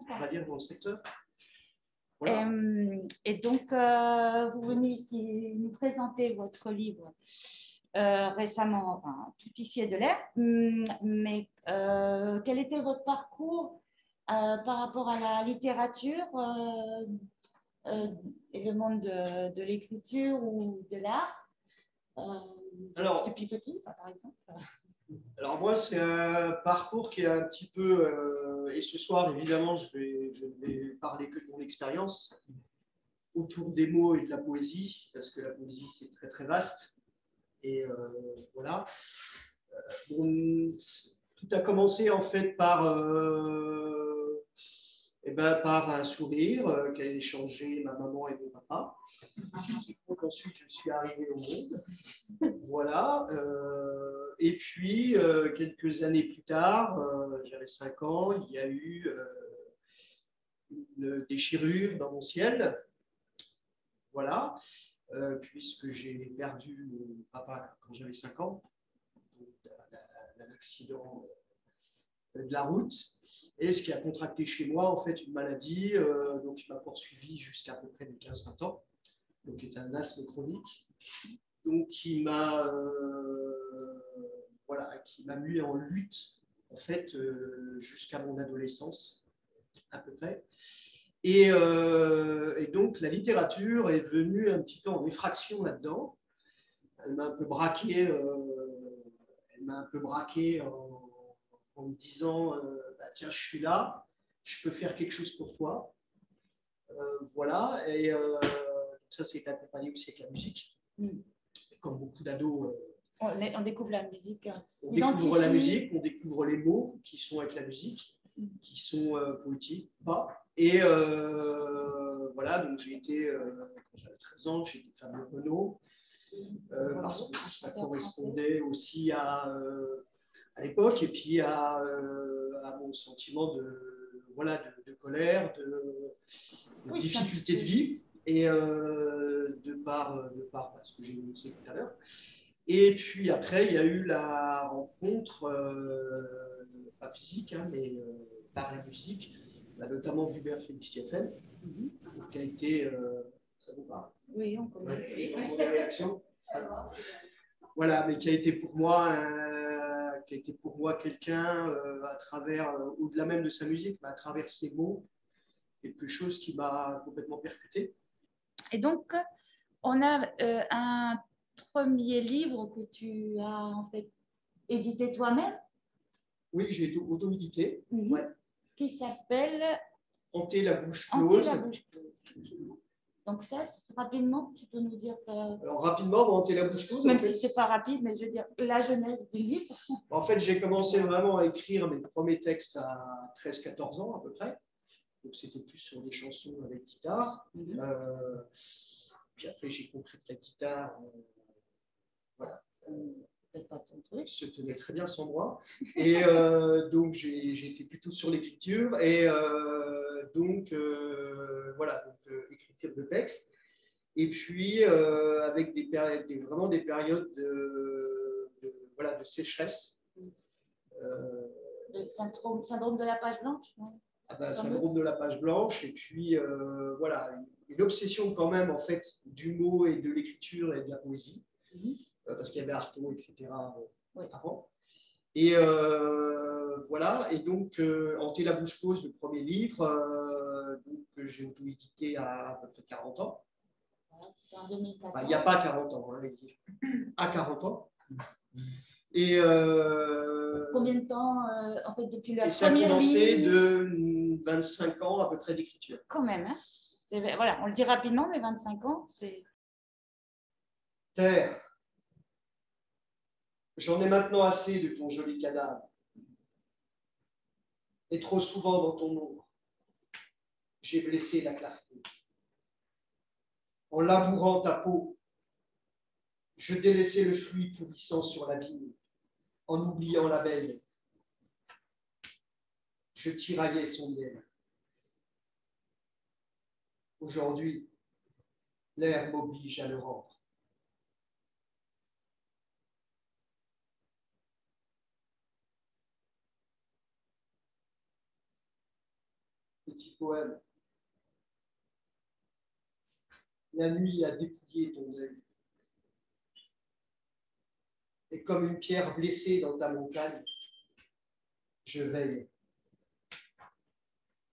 on va dire, dans le secteur. Voilà. Et donc, vous venez ici nous présenter votre livre récemment, enfin, Tout ici est de l'air. Mais quel était votre parcours par rapport à la littérature et le monde de l'écriture ou de l'art depuis petit, par exemple? Alors moi, c'est un parcours qui est un petit peu, et ce soir, évidemment, je ne vais parler que de mon expérience autour des mots et de la poésie, parce que la poésie, c'est très, très vaste. Et voilà. Bon, tout a commencé, en fait, par un sourire qu'a échangé ma maman et mon papa. Ensuite, je suis arrivé au monde. Voilà. Et puis, quelques années plus tard, j'avais 5 ans, il y a eu une déchirure dans mon ciel. Voilà. Puisque j'ai perdu mon papa quand j'avais 5 ans, d'un accident de la route, et ce qui a contracté chez moi, en fait, une maladie donc, qui m'a poursuivi jusqu'à peu près mes 15-20 ans, donc qui est un asthme chronique. Donc, qui m'a mis en lutte en fait jusqu'à mon adolescence à peu près. Et donc la littérature est venue un petit peu en effraction là-dedans. Elle m'a un peu braqué, en me disant tiens, je suis là, je peux faire quelque chose pour toi. Voilà. Et ça, c'est accompagné aussi avec la musique. Comme beaucoup d'ados, on découvre la musique. On découvre la musique, on découvre les mots qui sont avec la musique, qui sont poétiques, pas. Et voilà, donc j'ai été, quand j'avais 13 ans, j'ai été fan de Renaud, parce que ça correspondait aussi à l'époque, et puis à mon sentiment de colère, de difficulté de vie, et de par ce que j'ai énoncé tout à l'heure. Et puis après, il y a eu la rencontre, pas physique, hein, mais par la musique, notamment d'Hubert Félix-Sieffen, qui a été. Ça vous parle? Oui, on connaît. Oui, réaction. Voilà, mais qui a été pour moi, quelqu'un à travers, au-delà même de sa musique, mais à travers ses mots, quelque chose qui m'a complètement percuté. Et donc, on a un premier livre que tu as en fait édité toi-même. Oui, j'ai auto-édité. Ouais. Qui s'appelle Hanter la bouche close. Donc ça, rapidement, tu peux nous dire Alors rapidement, Hanter la bouche close. Même si c'est pas rapide, mais je veux dire la genèse du livre. En fait, j'ai commencé vraiment à écrire mes premiers textes à 13-14 ans à peu près. Donc c'était plus sur des chansons avec guitare. Puis après, j'ai compris que la guitare, voilà, pas ton truc. Se tenait très bien sans moi. Et donc j'étais plutôt sur l'écriture. Et donc voilà, écriture de texte. Et puis avec vraiment des périodes de sécheresse. Syndrome de la page blanche, non? Syndrome de la page blanche. Et puis voilà, une obsession quand même en fait du mot et de l'écriture et de la poésie. Parce qu'il y avait Artaud, etc. Avant. Et voilà, et donc Hanter la bouche close, le premier livre, que j'ai auto-édité à peu près 40 ans. En 2014. Enfin, il n'y a pas 40 ans, hein, à 40 ans. Et combien de temps, en fait, depuis la première ligne? Ça a commencé de 25 ans à peu près d'écriture. Quand même, hein. Voilà, on le dit rapidement, mais 25 ans, c'est... Terre, j'en ai maintenant assez de ton joli cadavre. Et trop souvent dans ton ombre, j'ai blessé la clarté. En labourant ta peau, je délaissais le fruit pourrissant sur la vigne, en oubliant l'abeille. Je tiraillais son miel. Aujourd'hui, l'air m'oblige à le rendre. petit poème. La nuit a dépouillé ton œil. Et comme une pierre blessée dans ta montagne, je veille